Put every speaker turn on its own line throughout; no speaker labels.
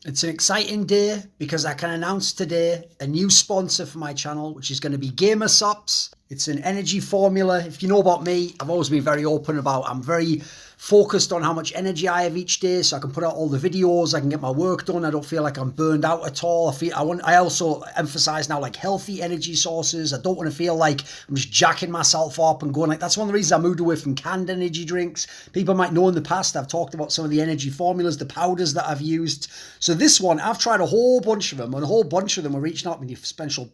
It's an exciting day because I can announce today a new sponsor for my channel, which is going to be Supps. It's an energy formula. If you know about me, I've always been very open about, I'm very focused on how much energy I have each day so I can put out all the videos, I can get my work done, I don't feel like I'm burned out at all. I also emphasize now like healthy energy sources. I don't want to feel like I'm just jacking myself up and going like, that's one of the reasons I moved away from canned energy drinks. People might know in the past I've talked about some of the energy formulas, the powders that I've used. So this one, I've tried a whole bunch of them, and a whole bunch of them are reaching out with special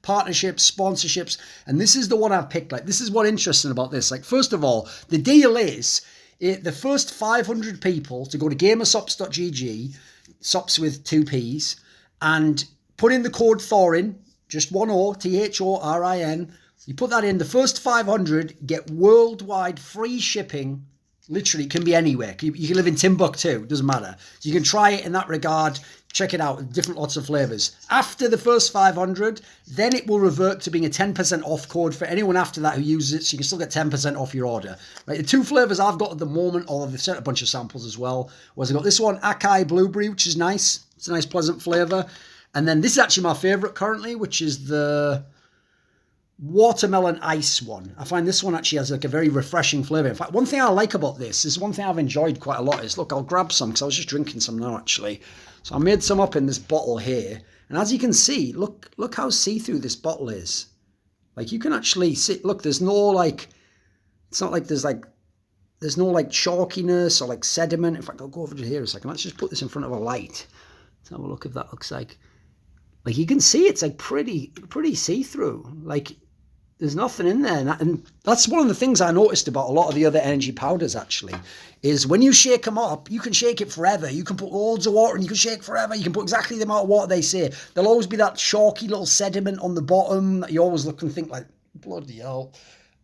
partnerships, sponsorships, and this is the one I've picked. Like, this is what's interesting about this. Like, first of all, the deal is, the first 500 people to go to gamersupps.gg, Supps with 2 P's, and put in the code Thorin, just one O, Thorin. You put that in, the first 500 get worldwide free shipping. Literally, it can be anywhere. You can live in Timbuktu, it doesn't matter. So you can try it in that regard. Check it out, different lots of flavors. After the first 500, then it will revert to being a 10% off code for anyone after that who uses it, so you can still get 10% off your order. Right, the 2 flavors I've got at the moment, although they've sent a bunch of samples as well, was I got this one, Acai Blueberry, which is nice. It's a nice, pleasant flavor. And then this is actually my favorite currently, which is the watermelon ice one. I find this one actually has like a very refreshing flavor. In fact, one thing I like about this is one thing I've enjoyed quite a lot is, look, I'll grab some because I was just drinking some now actually. So I made some up in this bottle here, and as you can see, look how see-through this bottle is. Like, you can actually see, look, there's no like, it's not like there's no like chalkiness or like sediment. In fact, I'll go over to here a second. Let's just put this in front of a light. Let's have a look if that looks like you can see it's like pretty see-through. Like, there's nothing in there. And that's one of the things I noticed about a lot of the other energy powders, actually, is when you shake them up, you can shake it forever. You can put loads of water and you can shake forever. You can put exactly the amount of water they say. There'll always be that chalky little sediment on the bottom that you always look and think like, bloody hell.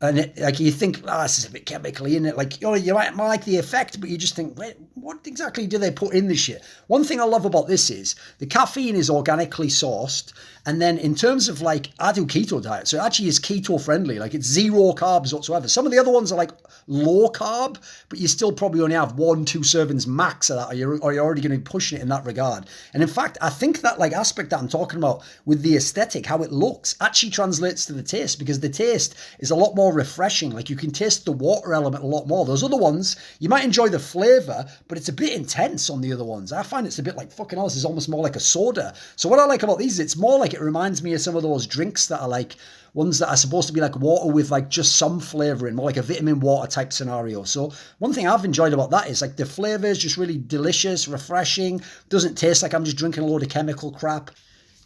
And like, you think, this is a bit chemically in it. Like, you might like the effect, but you just think, wait, what exactly do they put in this shit? One thing I love about this is the caffeine is organically sourced. And then in terms of like, I do keto diet, so it actually is keto friendly. Like, it's 0 carbs whatsoever. Some of the other ones are like low carb, but you still probably only have 1-2 servings max of that, or you're already going to be pushing it in that regard. And in fact, I think that like aspect that I'm talking about with the aesthetic, how it looks, actually translates to the taste, because the taste is a lot more refreshing. Like, you can taste the water element a lot more. Those other ones, you might enjoy the flavor, but it's a bit intense on the other ones. I find it's a bit like, fucking hell, this is almost more like a soda. So what I like about these is it's more like, it reminds me of some of those drinks that are like ones that are supposed to be like water with like just some flavoring, more like a vitamin water type scenario. So one thing I've enjoyed about that is like the flavor is just really delicious, refreshing, doesn't taste like I'm just drinking a load of chemical crap.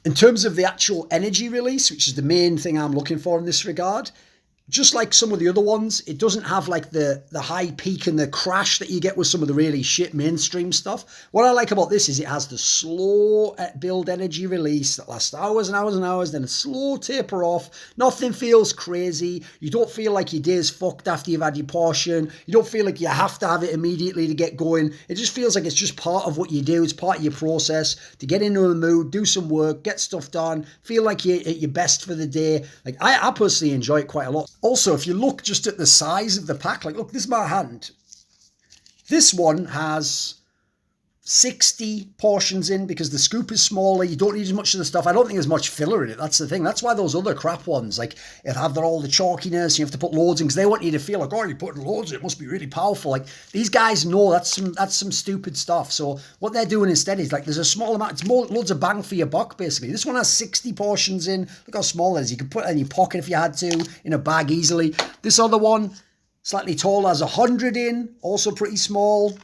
In terms of the actual energy release, which is the main thing I'm looking for in this regard, just like some of the other ones, it doesn't have like the high peak and the crash that you get with some of the really shit mainstream stuff. What I like about this is it has the slow build energy release that lasts hours and hours and hours, then a slow taper off. Nothing feels crazy. You don't feel like your day's fucked after you've had your portion. You don't feel like you have to have it immediately to get going. It just feels like it's just part of what you do. It's part of your process to get into the mood, do some work, get stuff done, feel like you're at your best for the day. Like, I personally enjoy it quite a lot. Also, if you look just at the size of the pack, like, look, this is my hand. This one has 60 portions in because the scoop is smaller. You don't need as much of the stuff. I don't think there's much filler in it. That's the thing. That's why those other crap ones, like, if have all the chalkiness, you have to put loads in because they want you to feel like, oh, you're putting loads in, it must be really powerful. Like, these guys know that's some stupid stuff. So what they're doing instead is like, there's a small amount, it's more loads of bang for your buck, basically. This one has 60 portions in. Look how small it is. You can put it in your pocket if you had to, in a bag easily. This other one, slightly taller, has 100 in, also pretty small.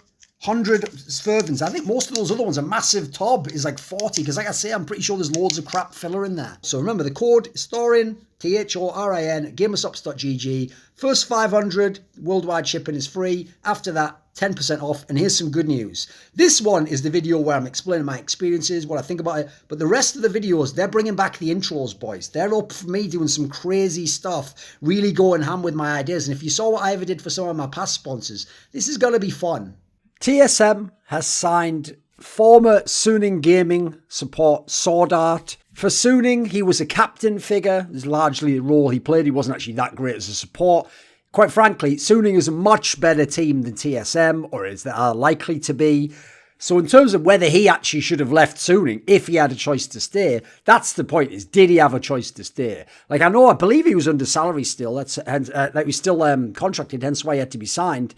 100 fervens. I think most of those other ones, a massive tub is like 40, because like I say, I'm pretty sure there's loads of crap filler in there. So remember, the code is Thorin, Thorin, gamersupps.gg. First 500, worldwide shipping is free. After that, 10% off. And here's some good news. This one is the video where I'm explaining my experiences, what I think about it. But the rest of the videos, they're bringing back the intros, boys. They're up for me doing some crazy stuff, really going ham with my ideas. And if you saw what I ever did for some of my past sponsors, this is going to be fun. TSM has signed former Suning Gaming Support SwordArt. For Suning, he was a captain figure. It was largely the role he played. He wasn't actually that great as a support. Quite frankly, Suning is a much better team than TSM, or is that are likely to be. So in terms of whether he actually should have left Suning, if he had a choice to stay, that's the point, is did he have a choice to stay? Like, I believe he was under salary still, like he was still contracted, hence why he had to be signed.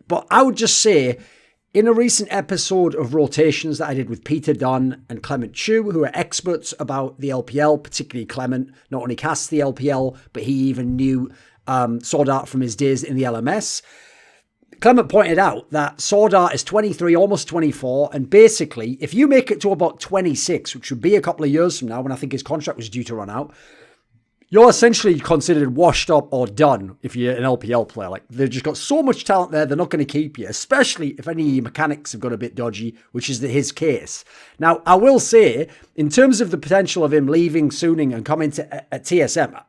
But I would just say, in a recent episode of Rotations that I did with Peter Dunn and Clement Chu, who are experts about the LPL, particularly Clement, not only casts the LPL, but he even knew SwordArt from his days in the LMS. Clement pointed out that SwordArt is 23, almost 24, and basically, if you make it to about 26, which would be a couple of years from now, when I think his contract was due to run out, you're essentially considered washed up or done if you're an LPL player. Like, they've just got so much talent there, they're not going to keep you, especially if any of your mechanics have got a bit dodgy, which is his case. Now, I will say, in terms of the potential of him leaving Suning and coming to TSM,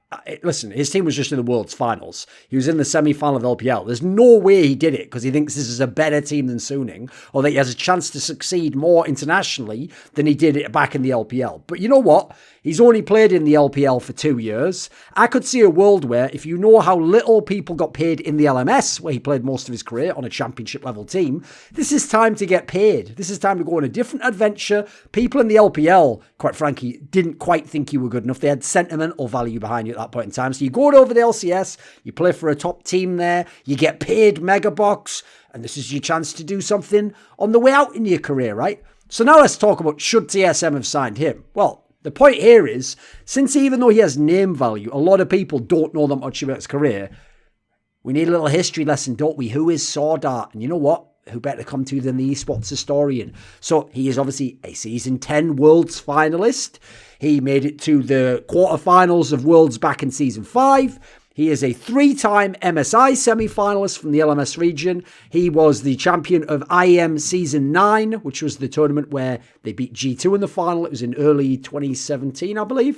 listen, his team was just in the World's Finals. He was in the semi-final of LPL. There's no way he did it because he thinks this is a better team than Suning, or that he has a chance to succeed more internationally than he did it back in the LPL. But you know what? He's only played in the LPL for 2 years. I could see a world where, if you know how little people got paid in the LMS, where he played most of his career on a championship level team, this is time to get paid. This is time to go on a different adventure. People in the LPL, quite frankly, didn't quite think you were good enough. They had sentimental value behind you at that point in time. So you go over the LCS, you play for a top team there, you get paid mega bucks, and this is your chance to do something on the way out in your career, right? So now let's talk about, should TSM have signed him? Well, the point here is, since even though he has name value, a lot of people don't know that much about his career, we need a little history lesson, don't we? Who is SwordArt? And you know what? Who better come to than the esports historian? So he is obviously a season 10 Worlds finalist. He made it to the quarterfinals of Worlds back in season 5. He is a 3-time MSI semi-finalist from the LMS region. He was the champion of IM Season 9, which was the tournament where they beat G2 in the final. It was in early 2017, I believe.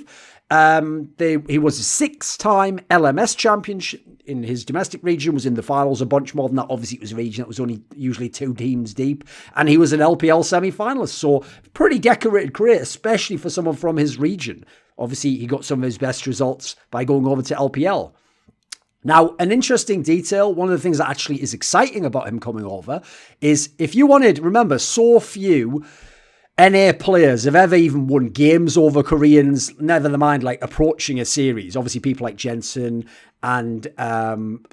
He was a 6-time LMS champion in his domestic region, was in the finals a bunch more than that. Obviously, it was a region that was only usually 2 teams deep. And he was an LPL semi-finalist. So, pretty decorated career, especially for someone from his region. Obviously, he got some of his best results by going over to LPL. Now, an interesting detail, one of the things that actually is exciting about him coming over is, if you wanted, remember, so few NA players have ever even won games over Koreans, never mind like approaching a series. Obviously, people like Jensen and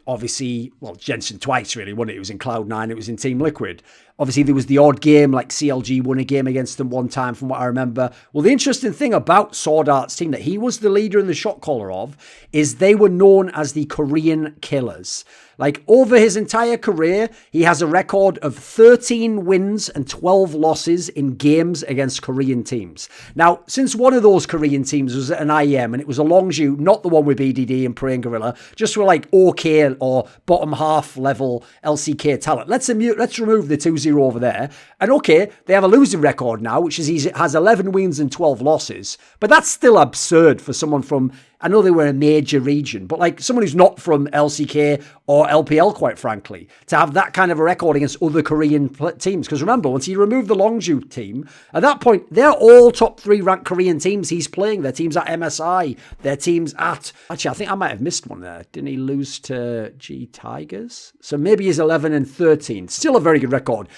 obviously, well, Jensen twice really, wasn't it? It was in Cloud9, it was in Team Liquid. Obviously, there was the odd game, like CLG won a game against them one time from what I remember. Well, the interesting thing about SwordArt's team that he was the leader and the shot caller of is they were known as the Korean Killers. Like, over his entire career, he has a record of 13 wins and 12 losses in games against Korean teams. Now, since one of those Korean teams was at an IEM, and it was a Longzhu, not the one with BDD and Praying Gorilla, just for like OK or bottom half level LCK talent. Let's remove the 2-0 over there. And okay, they have a losing record now, which is he has 11 wins and 12 losses. But that's still absurd for someone from, I know they were a major region, but like someone who's not from LCK or LPL, quite frankly, to have that kind of a record against other Korean teams. Because remember, once you remove the Longzhu team, at that point, they're all top 3 ranked Korean teams he's playing. Their teams at MSI, their teams at, actually, I think I might have missed one there. Didn't he lose to G Tigers? So maybe he's 11 and 13. Still a very good record.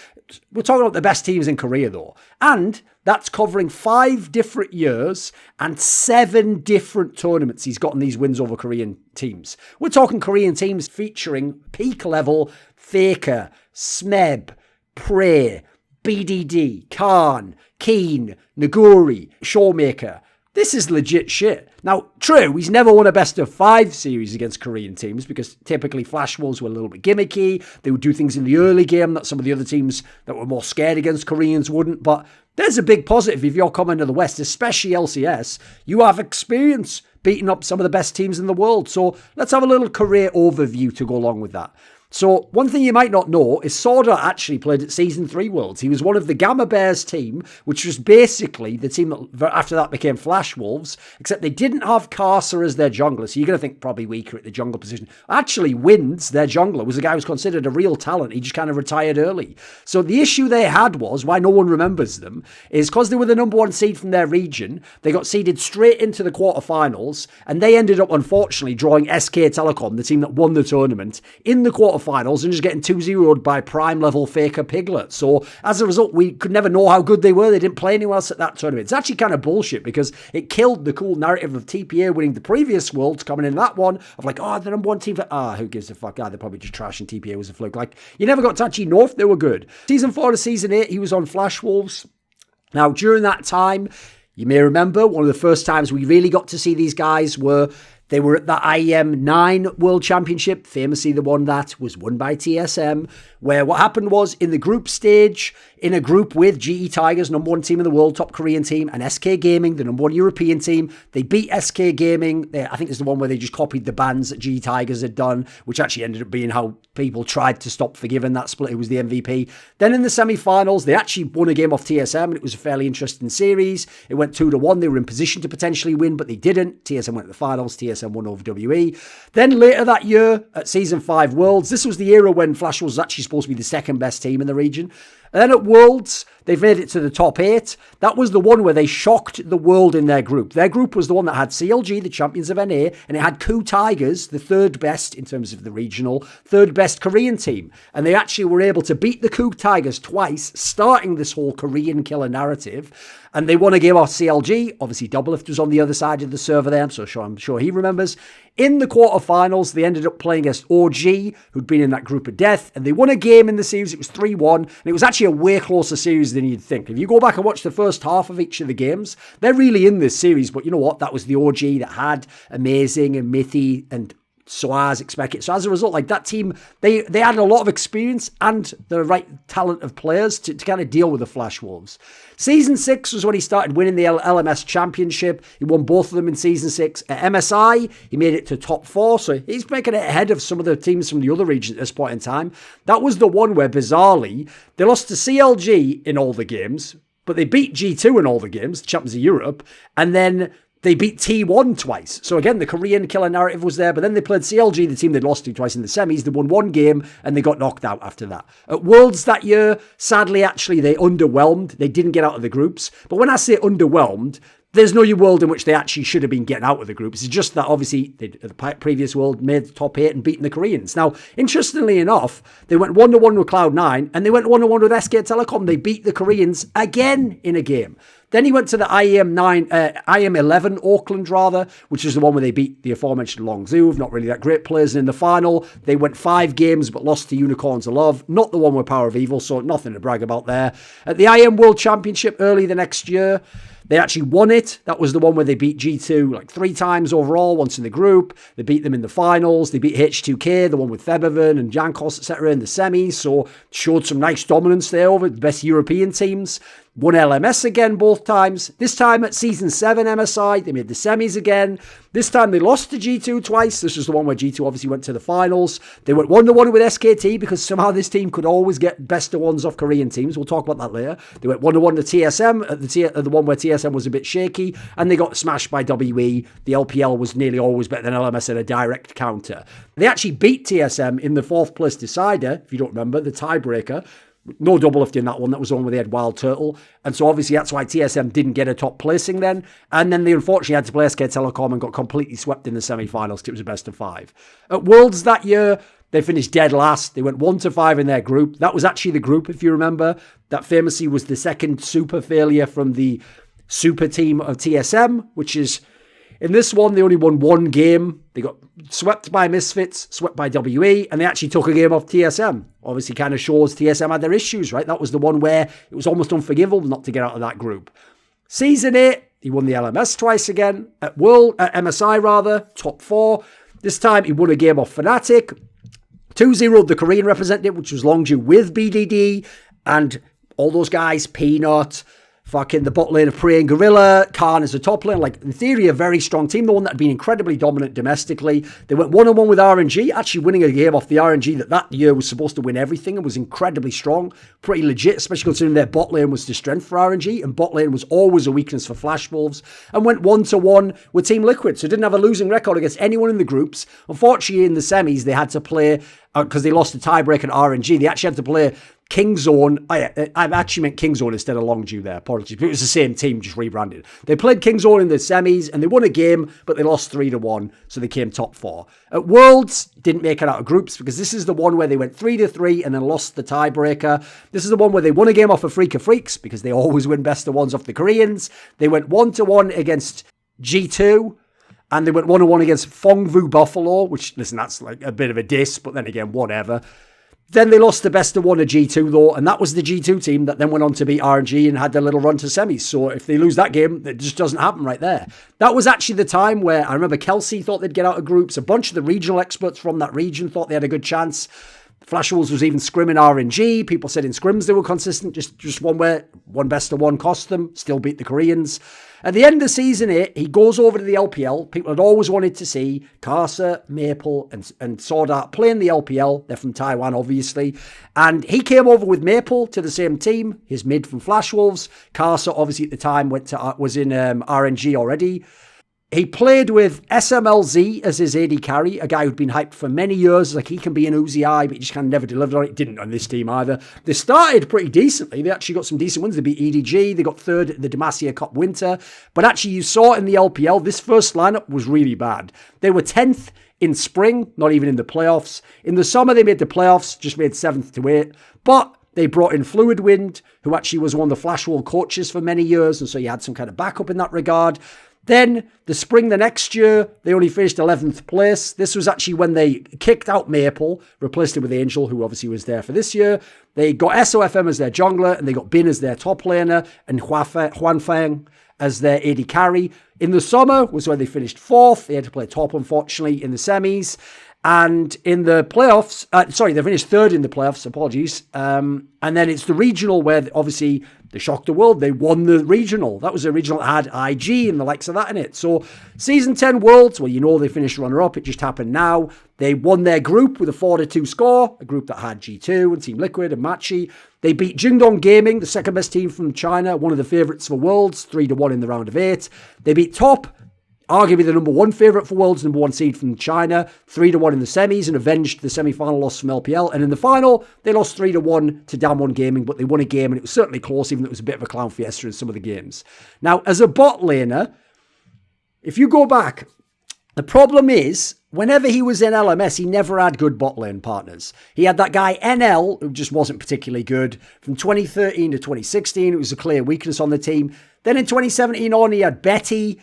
We're talking about the best teams in Korea, though. And that's covering 5 different years and 7 different tournaments he's gotten these wins over Korean teams. We're talking Korean teams featuring peak level Faker, Smeb, Prey, BDD, Khan, Keen, Naguri, Showmaker. This is legit shit. Now, true, he's never won a best of 5 series against Korean teams because typically Flash Wolves were a little bit gimmicky. They would do things in the early game that some of the other teams that were more scared against Koreans wouldn't. But there's a big positive if you're coming to the West, especially LCS. You have experience beating up some of the best teams in the world. So let's have a little career overview to go along with that. So one thing you might not know is SwordArt actually played at Season 3 Worlds. He was one of the Gamma Bears team, which was basically the team that after that became Flash Wolves, except they didn't have Karsa as their jungler, so you're going to think probably weaker at the jungle position. Actually, Winds, their jungler, was a guy who was considered a real talent. He just kind of retired early. So the issue they had was, why no one remembers them, is because they were the number 1 seed from their region, they got seeded straight into the quarterfinals, and they ended up, unfortunately, drawing SK Telecom, the team that won the tournament, in the quarterfinals quarterfinals and just getting 2-0'd by prime level Faker Piglet. So as a result, we could never know how good they were. They didn't play anyone else at that tournament. It's actually kind of bullshit because it killed the cool narrative of TPA winning the previous Worlds, coming in that one of like, oh, the number one team for, who gives a fuck? They're probably just trashing TPA was a fluke. Like, you never got to actually know if they were good. Season 4 to Season 8, he was on Flash Wolves. Now, during that time, you may remember one of the first times we really got to see these guys they were at the IEM 9 World Championship, famously the one that was won by TSM, where what happened was in the group stage, in a group with GE Tigers, number one team in the world, top Korean team, and SK Gaming, the number one European team. They beat SK Gaming. I think it's the one where they just copied the bans that GE Tigers had done, which actually ended up being how people tried to stop forgiving that split, who was the MVP. Then in the semi-finals, they actually won a game off TSM, and it was a fairly interesting series. It went 2-1. They were in position to potentially win, but they didn't. TSM went to the finals. TSM won over WE. Then later that year, at Season 5 Worlds, this was the era when Flash was actually supposed to be the second best team in the region. And then at Worlds, they've made it to the top 8. That was the one where they shocked the world in their group. Their group was the one that had CLG, the champions of NA, and it had KOO Tigers, the third best in terms of the regional, third best Korean team. And they actually were able to beat the KOO Tigers twice, starting this whole Korean killer narrative. And they won a game off CLG. Obviously, Doublelift was on the other side of the server there, so I'm sure he remembers. In the quarterfinals, they ended up playing against OG, who'd been in that group of death, and they won a game in the series. It was 3-1, and it was actually a way closer series than you'd think. If you go back and watch the first half of each of the games, they're really in this series, but you know what? That was the OG that had Amazing and Mithy and Soaz expected. So as a result, like that team, they had a lot of experience and the right talent of players to kind of deal with the Flash Wolves. Season 6 was when he started winning the LMS Championship. He won both of them in Season 6. At MSI, he made it to top 4, so he's making it ahead of some of the teams from the other regions at this point in time. That was the one where, bizarrely, they lost to CLG in all the games, but they beat G2 in all the games, the champions of Europe, and then they beat T1 twice. So again, the Korean killer narrative was there, but then they played CLG, the team they'd lost to twice in the semis. They won one game and they got knocked out after that. At Worlds that year, sadly, actually, they underwhelmed. They didn't get out of the groups. But when I say underwhelmed, there's no world in which they actually should have been getting out of the groups. It's just that obviously they, the previous world, made the top 8 and beaten the Koreans. Now, interestingly enough, they went 1-1 with Cloud9 and they went 1-1 with SK Telecom. They beat the Koreans again in a game. Then he went to the IEM 11 Auckland, which is the one where they beat the aforementioned Longzhou, not really that great players. And in the final, they went 5 games but lost to Unicorns of Love, not the one with Power of Evil, so nothing to brag about there. At the IEM World Championship early the next year, they actually won it. That was the one where they beat G2 like 3 times overall, once in the group. They beat them in the finals. They beat H2K, the one with Febevan and Jankos, etc. in the semis. So showed some nice dominance there over the best European teams. Won LMS again both times. This time at Season 7 MSI, they made the semis again. This time they lost to G2 twice. This was the one where G2 obviously went to the finals. They went 1-1 with SKT because somehow this team could always get best of ones off Korean teams. We'll talk about that later. They went 1-1 to TSM at the one where TSM was a bit shaky, and they got smashed by WE. The LPL was nearly always better than LMS at a direct counter. They actually beat TSM in the 4th place decider, if you don't remember, the tiebreaker. No Doublelift in that one. That was the one where they had Wild Turtle. And so obviously that's why TSM didn't get a top placing then. And then they unfortunately had to play SK Telecom and got completely swept in the semi-finals because it was a best of 5. At Worlds that year, they finished dead last. They went 1-5 in their group. That was actually the group, if you remember. That famously was the second super failure from the super team of TSM, which is... In this one, they only won 1 game. They got swept by Misfits, swept by WE, and they actually took a game off TSM. Obviously kind of shows TSM had their issues, right? That was the one where it was almost unforgivable not to get out of that group. Season 8, he won the LMS twice again. At MSI, top 4. This time, he won a game off Fnatic. 2-0 the Korean representative, which was Longzhou with BDD, and all those guys, Peanut... Fucking the bot lane of Prey and Gorilla, Khan is a top lane. Like, in theory, a very strong team. The one that had been incredibly dominant domestically. They went 1-1 with RNG, actually winning a game off the RNG that year was supposed to win everything and was incredibly strong. Pretty legit, especially considering their bot lane was the strength for RNG, and bot lane was always a weakness for Flash Wolves, and went 1-1 with Team Liquid, so didn't have a losing record against anyone in the groups. Unfortunately, in the semis, they had to play, because they lost the tiebreak at RNG, they actually had to play Kingzone. I actually meant Kingzone instead of Longdew there. Apologies. But it was the same team, just rebranded. They played Kingzone in the semis and they won a game, but they lost 3-1. So they came top 4. At Worlds, didn't make it out of groups because this is the one where they went 3-3 and then lost the tiebreaker. This is the one where they won a game off of Freak of Freaks because they always win best of ones off the Koreans. They went 1-1 against G2. And they went 1-1 against Fongvu Buffalo, which, listen, that's like a bit of a diss, but then again, whatever. Then they lost the best of one at G2, though, and that was the G2 team that then went on to beat RNG and had their little run to semis. So if they lose that game, it just doesn't happen right there. That was actually the time where I remember Kelsey thought they'd get out of groups. A bunch of the regional experts from that region thought they had a good chance. Flash Wolves was even scrimming RNG. People said in scrims they were consistent. Just one where one best of one cost them. Still beat the Koreans. At the end of season 8, he goes over to the LPL. People had always wanted to see Karsa, Maple, and SwordArt play in the LPL. They're from Taiwan, obviously. And he came over with Maple to the same team, his mid from Flash Wolves. Karsa, obviously, at the time, was in RNG already. He played with SMLZ as his AD carry, a guy who'd been hyped for many years. Like, he can be an Uzi eye, but he just kind of never delivered on it. Didn't on this team either. They started pretty decently. They actually got some decent wins. They beat EDG. They got 3rd at the Demacia Cup Winter. But actually, you saw it in the LPL, this first lineup was really bad. They were 10th in spring, not even in the playoffs. In the summer, they made the playoffs, just made 7th to 8th. But they brought in Fluid Wind, who actually was one of the Flash World coaches for many years. And so you had some kind of backup in that regard. Then, the spring the next year, they only finished 11th place. This was actually when they kicked out Maple, replaced it with Angel, who obviously was there for this year. They got SOFM as their jungler, and they got Bin as their top laner, and Huanfeng as their AD carry. In the summer was when they finished 4th. They had to play top, unfortunately, in the semis. And in the playoffs, they finished 3rd in the playoffs, apologies. And then it's the regional where, obviously, they shocked the world. They won the regional. That was a regional that had IG and the likes of that in it. So, Season 10 Worlds, well, you know they finished runner-up. It just happened now. They won their group with a 4-2 score, a group that had G2 and Team Liquid and Machi. They beat Jingdong Gaming, the second best team from China, one of the favourites for Worlds, 3-1 in the round of 8. They beat Top, arguably the number 1 favourite for Worlds, number 1 seed from China, 3-1 in the semis and avenged the semi-final loss from LPL. And in the final, they lost 3-1 to Damwon Gaming, but they won a game and it was certainly close, even though it was a bit of a clown fiesta in some of the games. Now, as a bot laner, if you go back, the problem is, whenever he was in LMS, he never had good bot lane partners. He had that guy NL, who just wasn't particularly good. From 2013 to 2016, it was a clear weakness on the team. Then in 2017 on, he had Betty,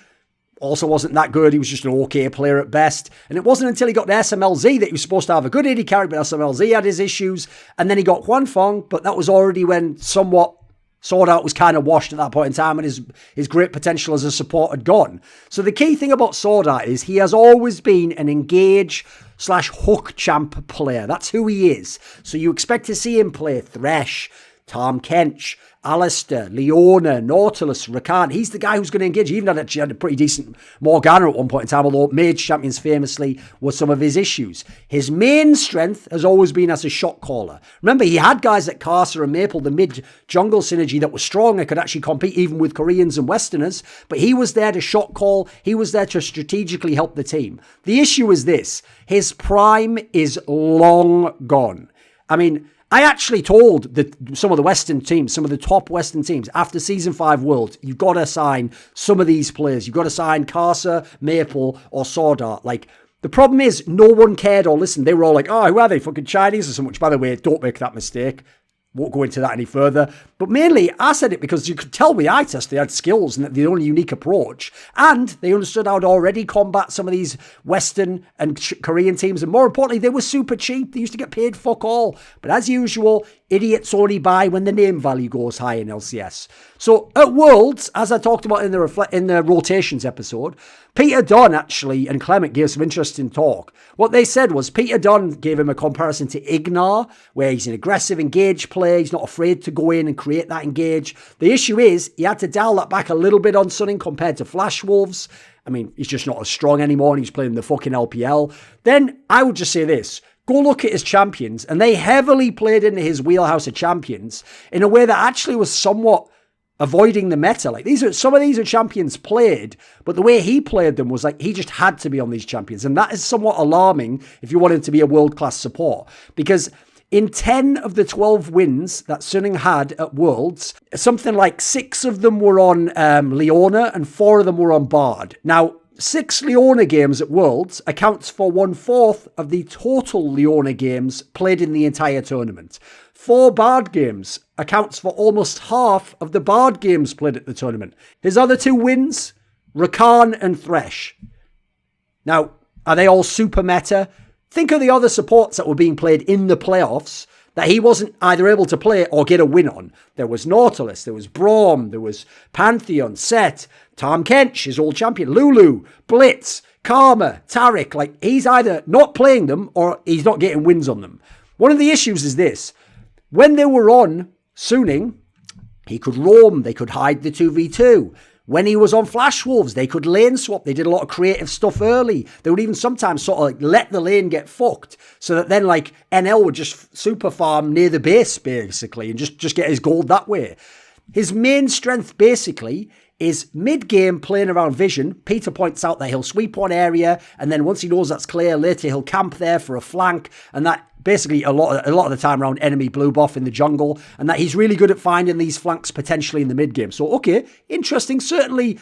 also wasn't that good. He was just an okay player at best. And it wasn't until he got to SMLZ that he was supposed to have a good AD carry, but SMLZ had his issues. And then he got Huanfeng, but that was already when somewhat SwordArt was kind of washed at that point in time and his great potential as a support had gone. So the key thing about SwordArt is he has always been an engage/hook champ player. That's who he is. So you expect to see him play Thresh, Tom Kench, Alistair, Leona, Nautilus, Rakan. He's the guy who's going to engage. He even had a pretty decent Morgana at one point in time, although Mage Champions famously was some of his issues. His main strength has always been as a shot caller. Remember, he had guys like Karsa and Maple, the mid-jungle synergy that was strong and could actually compete even with Koreans and Westerners, but he was there to shot call. He was there to strategically help the team. The issue is this. His prime is long gone. I mean, I actually told some of the Western teams, some of the top Western teams, after Season 5 World, you've got to sign some of these players. You've got to sign Karsa, Maple, or SwordArt. Like, the problem is, no one cared or listened. They were all like, oh, who are they, fucking Chinese or something? Which, by the way, don't make that mistake. Won't go into that any further. But mainly, I said it because you could tell with eye test they had skills and that the only unique approach. And they understood how to already combat some of these Western and Korean teams. And more importantly, they were super cheap. They used to get paid fuck all. But as usual, idiots only buy when the name value goes high in LCS. So at Worlds, as I talked about in the rotations episode, Peter Dunn actually and Clement gave some interesting talk. What they said was Peter Dunn gave him a comparison to Ignar, where he's an aggressive engage player. He's not afraid to go in and create that engage. The issue is he had to dial that back a little bit on Suning compared to Flash Wolves. I mean, he's just not as strong anymore and he's playing the fucking LPL. Then I would just say this. Go look at his champions, and they heavily played into his wheelhouse of champions in a way that actually was somewhat avoiding the meta. Like, some of these are champions played, but the way he played them was like he just had to be on these champions, and that is somewhat alarming if you want him to be a world-class support, because
In 10 of the 12 wins that Suning had at Worlds, something like 6 of them were on Leona and 4 of them were on Bard. Now, 6 Leona games at Worlds accounts for 1/4 of the total Leona games played in the entire tournament. 4 Bard games accounts for almost half of the Bard games played at the tournament. His other 2 wins, Rakan and Thresh. Now, are they all super meta? Think of the other supports that were being played in the playoffs that he wasn't either able to play or get a win on. There was Nautilus, there was Braum, there was Pantheon, Set, Tom Kench, his old champion, Lulu, Blitz, Karma, Taric. Like, he's either not playing them or he's not getting wins on them. One of the issues is this. When they were on Suning, he could roam, they could hide the 2v2. When he was on Flash Wolves, they could lane swap. They did a lot of creative stuff early. They would even sometimes sort of like let the lane get fucked so that then like NL would just super farm near the base basically and just get his gold that way. His main strength basically is mid-game playing around vision. Peter points out that he'll sweep one area and then once he knows that's clear later, he'll camp there for a flank and that basically a lot of the time around enemy blue buff in the jungle, and that he's really good at finding these flanks potentially in the mid game. So okay, interesting. Certainly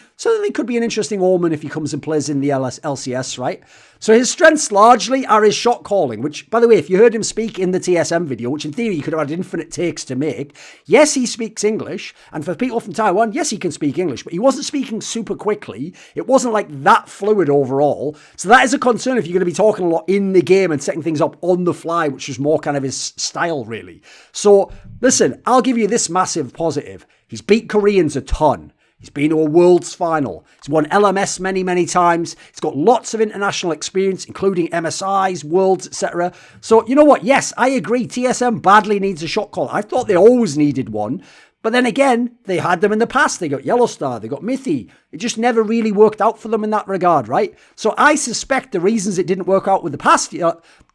could be an interesting omen if he comes and plays in the LCS, right? So his strengths largely are his shot calling, which, by the way, if you heard him speak in the TSM video, which in theory you could have had infinite takes to make, yes, he speaks English, and for people from Taiwan, yes, he can speak English, but he wasn't speaking super quickly. It wasn't like that fluid overall. So that is a concern if you're going to be talking a lot in the game and setting things up on the fly, which is more kind of his style, really. So, listen, I'll give you this massive positive. He's beat Koreans a ton. He's been to a Worlds final. He's won LMS many, many times. He's got lots of international experience, including MSIs, Worlds, etc. So, you know what? Yes, I agree. TSM badly needs a shot caller. I thought they always needed one. But then again, they had them in the past. They got Yellowstar, they got Mithy. It just never really worked out for them in that regard, right? So I suspect the reasons it didn't work out with the past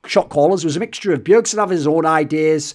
shot callers was a mixture of Bjergsen having his own ideas,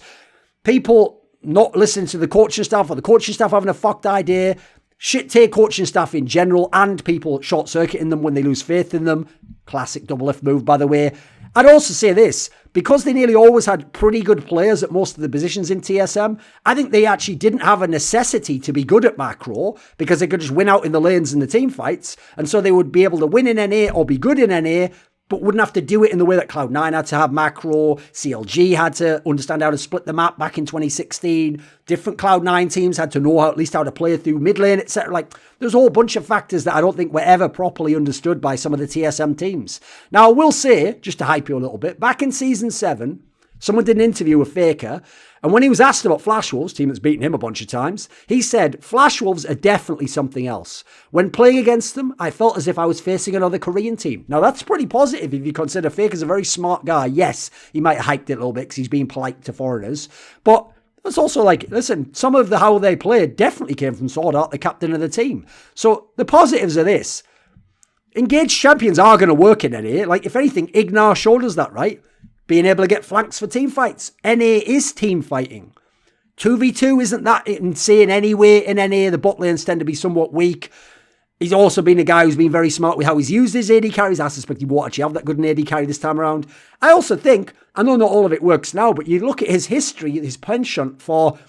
people not listening to the coaching staff, or the coaching staff having a fucked idea, shit take coaching staff in general, and people short-circuiting them when they lose faith in them. Classic double lift move, by the way. I'd also say this, because they nearly always had pretty good players at most of the positions in TSM, I think they actually didn't have a necessity to be good at macro because they could just win out in the lanes and the team fights. And so they would be able to win in NA or be good in NA, but wouldn't have to do it in the way that Cloud9 had to have macro, CLG had to understand how to split the map back in 2016, different Cloud9 teams had to know at least how to play through mid lane, etc. Like, there's a whole bunch of factors that I don't think were ever properly understood by some of the TSM teams. Now, I will say, just to hype you a little bit, back in Season 7, someone did an interview with Faker, and when he was asked about Flash Wolves, team that's beaten him a bunch of times, he said, Flash Wolves are definitely something else. When playing against them, I felt as if I was facing another Korean team. Now, that's pretty positive if you consider Faker's a very smart guy. Yes, he might have hyped it a little bit because he's being polite to foreigners, but it's also like, listen, some of the how they played definitely came from SwordArt, the captain of the team. So the positives are this. Engaged champions are going to work in NA. Like, if anything, Ignar showed us that, right? Being able to get flanks for team fights. NA is team fighting. 2v2 isn't that insane anyway. In NA, the bot lanes tend to be somewhat weak. He's also been a guy who's been very smart with how he's used his AD carries. I suspect he won't actually have that good an AD carry this time around. I also think, I know not all of it works now, but you look at his history, his penchant for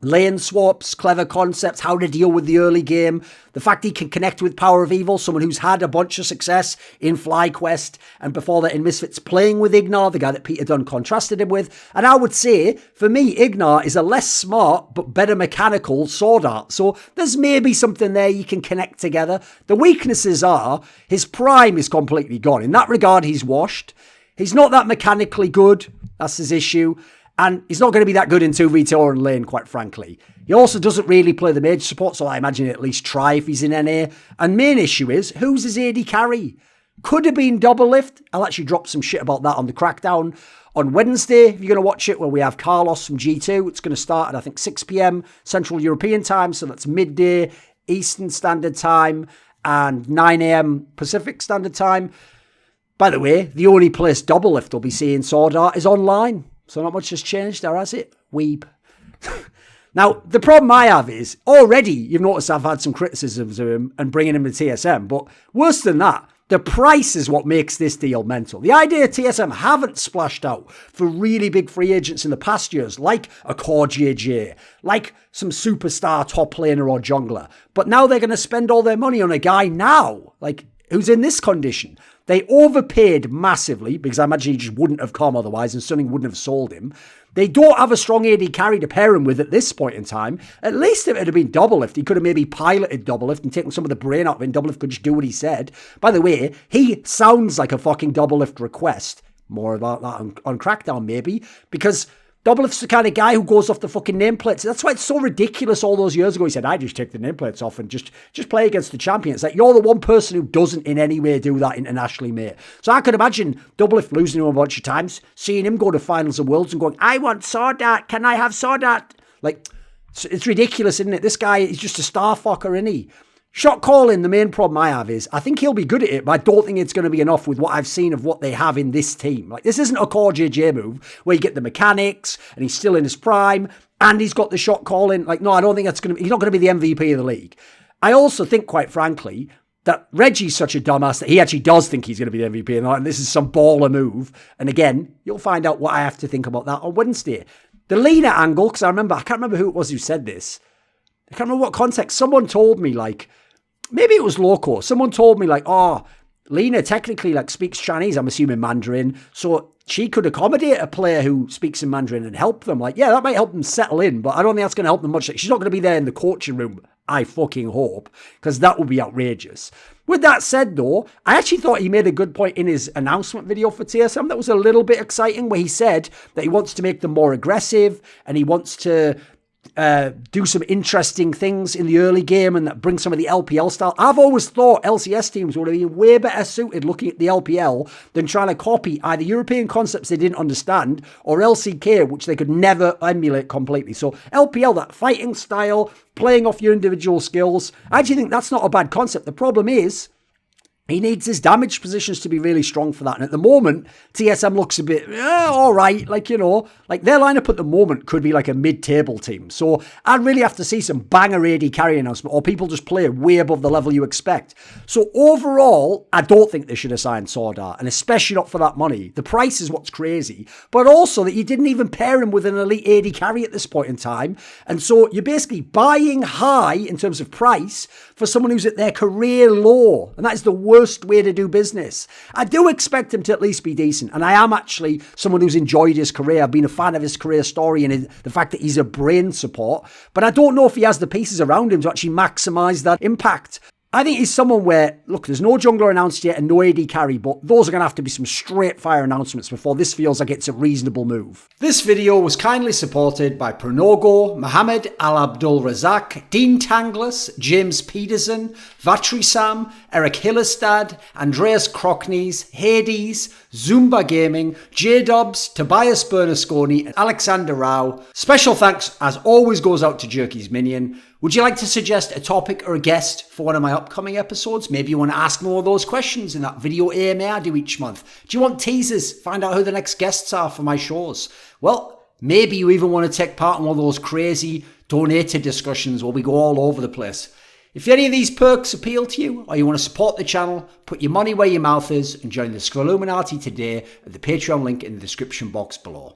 lane swaps, clever concepts, how to deal with the early game, the fact he can connect with Power of Evil, someone who's had a bunch of success in FlyQuest, and before that in Misfits playing with Ignar, the guy that Peter Dunn contrasted him with. And I would say, for me, Ignar is a less smart but better mechanical SwordArt. So there's maybe something there you can connect together. The weaknesses are, his prime is completely gone. In that regard, he's washed. He's not that mechanically good. That's his issue. And he's not going to be that good in 2v2 or in lane, quite frankly. He also doesn't really play the mage support, so I imagine he'll at least try if he's in NA. And main issue is, who's his AD carry? Could have been double lift. I'll actually drop some shit about that on the Crackdown on Wednesday, if you're going to watch it, where we have Carlos from G2. It's going to start at, I think, 6 p.m. Central European time, so that's midday Eastern Standard Time and 9 a.m. Pacific Standard Time. By the way, the only place double lift will be seeing SwordArt is online. So not much has changed there, has it? Weeb. Now, the problem I have is, already you've noticed I've had some criticisms of him and bringing him to TSM, but worse than that, The price is what makes this deal mental. The idea TSM haven't splashed out for really big free agents in the past years, like a core JJ, like some superstar top laner or jungler. But now they're going to spend all their money on a guy now, like who's in this condition. They overpaid massively because I imagine he just wouldn't have come otherwise and Suning wouldn't have sold him. They don't have a strong AD carry to pair him with at this point in time. At least if it had been Doublelift, he could have maybe piloted Doublelift and taken some of the brain out of it and Doublelift could just do what he said. By the way, he sounds like a fucking Doublelift request. More about that on Crackdown maybe, because Doublelift's the kind of guy who goes off the fucking nameplates. That's why it's so ridiculous all those years ago. He said, I just take the nameplates off and just play against the champion. It's like, you're the one person who doesn't in any way do that internationally, mate. So I could imagine Doublelift losing him a bunch of times, seeing him go to finals of worlds and going, I want SwordArt. Can I have SwordArt? Like, it's ridiculous, isn't it? This guy is just a star fucker, isn't he? Shot calling, the main problem I have is I think he'll be good at it, but I don't think it's going to be enough with what I've seen of what they have in this team. Like, this isn't a core JJ move where you get the mechanics and he's still in his prime and he's got the shot calling. Like, no, I don't think that's going to be, he's not going to be the MVP of the league. I also think, quite frankly, that Reggie's such a dumbass that he actually does think he's going to be the MVP and this is some baller move. And again, you'll find out what I have to think about that on Wednesday. The Lena angle, because I can't remember who it was who said this. I can't remember what context. Someone told me, like, maybe it was Loco. Someone told me, like, oh, Lena technically, like, speaks Chinese, I'm assuming Mandarin, so she could accommodate a player who speaks in Mandarin and help them. Like, yeah, that might help them settle in, but I don't think that's going to help them much. Like, she's not going to be there in the coaching room, I fucking hope, because that would be outrageous. With that said, though, I actually thought he made a good point in his announcement video for TSM that was a little bit exciting, where he said that he wants to make them more aggressive and he wants to do some interesting things in the early game and that bring some of the LPL style. I've always thought LCS teams would have been way better suited looking at the LPL than trying to copy either European concepts they didn't understand or LCK, which they could never emulate completely. So LPL, that fighting style, playing off your individual skills, I actually think that's not a bad concept. The problem is, he needs his damage positions to be really strong for that. And at the moment, TSM looks a bit, all right. Like, you know, like their lineup at the moment could be like a mid-table team. So I'd really have to see some banger AD carry announcement or people just play way above the level you expect. So overall, I don't think they should have signed SwordArt, and especially not for that money. The price is what's crazy, but also that you didn't even pair him with an elite AD carry at this point in time. And so you're basically buying high in terms of price for someone who's at their career low. And that is the worst way to do business. I do expect him to at least be decent. And I am actually someone who's enjoyed his career. I've been a fan of his career story and the fact that he's a brain support. But I don't know if he has the pieces around him to actually maximize that impact. I think he's someone where, look, there's no jungler announced yet and no AD carry, but those are going to have to be some straight fire announcements before this feels like it's a reasonable move. This video was kindly supported by Pronogo, Mohammed, Alabdul, Razzaq, Dean Tanglis, James Pederson, VatriSam, ErikHillestad, Andreas Kroknes, Hades, Zoomba Gaming, JDubs, Tobias Bernasconi, and Alexander Rao. Special thanks, as always, goes out to Jerky's Minion. Would you like to suggest a topic or a guest for one of my upcoming episodes? Maybe you want to ask more of those questions in that video AMA I do each month. Do you want teasers? Find out who the next guests are for my shows. Well, maybe you even want to take part in one of those crazy donated discussions where we go all over the place. If any of these perks appeal to you or you want to support the channel, put your money where your mouth is and join the Scrolluminati today at the Patreon link in the description box below.